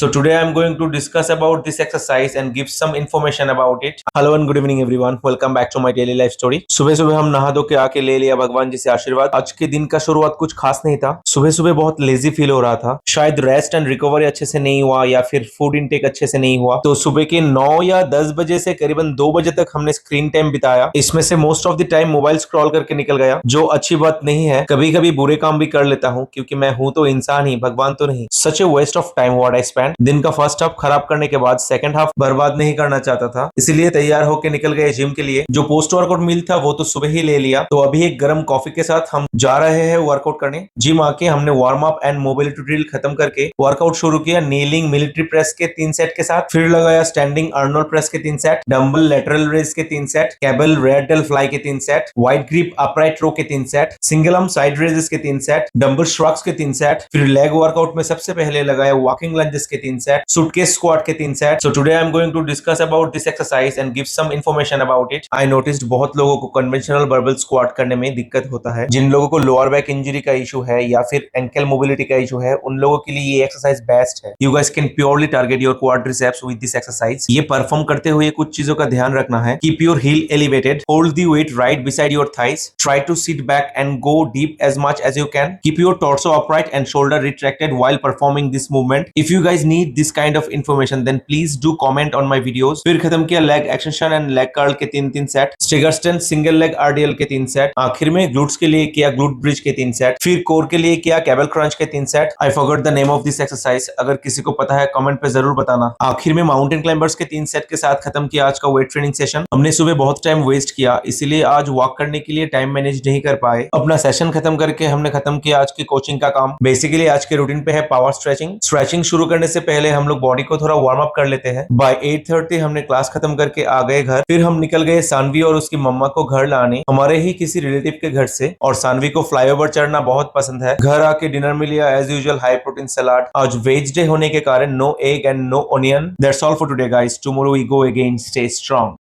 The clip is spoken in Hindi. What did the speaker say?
So today I'm going to discuss about this exercise and give some information about it. Hello and good evening everyone. Welcome back to my daily life story. सुबह सुबह हम नहा धो के आके ले लिया भगवान जी से आशीर्वाद। आज के दिन का शुरुआत कुछ खास नहीं था। सुबह सुबह बहुत लेजी फील हो रहा था। शायद रेस्ट एंड रिकवरी अच्छे से नहीं हुआ या फिर फूड इनटेक अच्छे से नहीं हुआ। तो सुबह के 9 या 10 बजे से करीबन 2 बजे तक हमने स्क्रीन टाइम बिताया। इसमें से most of the time mobile scroll करके निकल गया, जो अच्छी बात नहीं है। कभी कभी बुरे काम भी कर लेता हूँ क्योंकि मैं हूँ तो इंसान ही, भगवान तो नहीं। Such a waste of time what I spend. दिन का फर्स्ट हाफ खराब करने के बाद सेकंड हाफ बर्बाद नहीं करना चाहता था, इसीलिए तैयार होकर निकल गए जिम के लिए। जो पोस्ट वर्कआउट मील था वो तो सुबह ही ले लिया। तो अभी एक गर्म कॉफी के साथ हम जा रहे हैं वर्कआउट करने। जिम आके हमने warm up and mobility drill खत्म करके वर्कआउट शुरू किया। नीलिंग मिलिट्री प्रेस के 3 सेट के साथ, फिर लगाया स्टैंडिंग अर्नोल्ड प्रेस के 3 सेट, डंबल लेटरल रेज के 3 set, cable rear delt fly के 3 set, wide grip upright row के 3 set, single arm side raises के 3 सेट, डंबल श्रग्स के 3 सेट। फिर लेग वर्कआउट में सबसे पहले लगाया वॉकिंग लंजेस के 3 सेट, सुटकेस स्क्वाट के 3 set. So today I am going to discuss about this exercise and give some information about it. I noticed बहुत लोगों को कन्वेंशनल बर्बल स्क्वाट करने में दिक्कत होता है। जिन लोगों को लोअर बैक इंजरी का इशू है या फिर एंकल मोबिलिटी का इशू है, उन लोगों के लिए ये एक्सरसाइज बेस्ट है। You guys can purely target your quadriceps with this exercise. ये परफॉर्म करते हुए कुछ चीजों का ध्यान रखना है। Keep your heel elevated, hold the weight right beside your thighs, try to sit back and go deep as much as you can, keep your torso upright and shoulder retracted while performing this movement. If you guys need this kind of information then please do comment on my videos. फिर खत्म किया leg extension and leg curl के 3 सेट, स्टिगर स्टैंड सिंगल लेग आरडीएल के 3 सेट, आखिर में ग्लूट्स के लिए किया ग्लूट ब्रिज के 3 सेट, फिर कोर के लिए किया केबल क्रंच के 3 set. I forgot the name of this exercise, अगर किसी को पता है कमेंट पे जरूर बताना। आखिर में माउंटेन क्लाइंबर्स के 3 सेट के साथ खत्म किया आज का वेट ट्रेनिंग सेशन। हमने सुबह बहुत टाइम वेस्ट किया, इसीलिए आज वॉक करने के लिए टाइम मैनेज नहीं कर पाए। अपना सेशन खत्म करके हमने खत्म किया आज की कोचिंग का काम। बेसिकली आज के रूटीन पे है पावर स्ट्रेचिंग। स्ट्रेचिंग शुरू करने से पहले हम लोग बॉडी को थोड़ा वार्म अप कर लेते हैं। बाय 8:30 हमने क्लास खत्म करके आ गए घर। फिर हम निकल गए सानवी और उसकी मम्मा को घर लाने, हमारे ही किसी रिलेटिव के घर से। और सानवी को फ्लाईओवर चढ़ना बहुत पसंद है। घर आके डिनर में लिया as usual high protein salad. आज वेज डे होने के कारण no egg and no onion. That's all for today guys. Tomorrow we go again. Stay strong.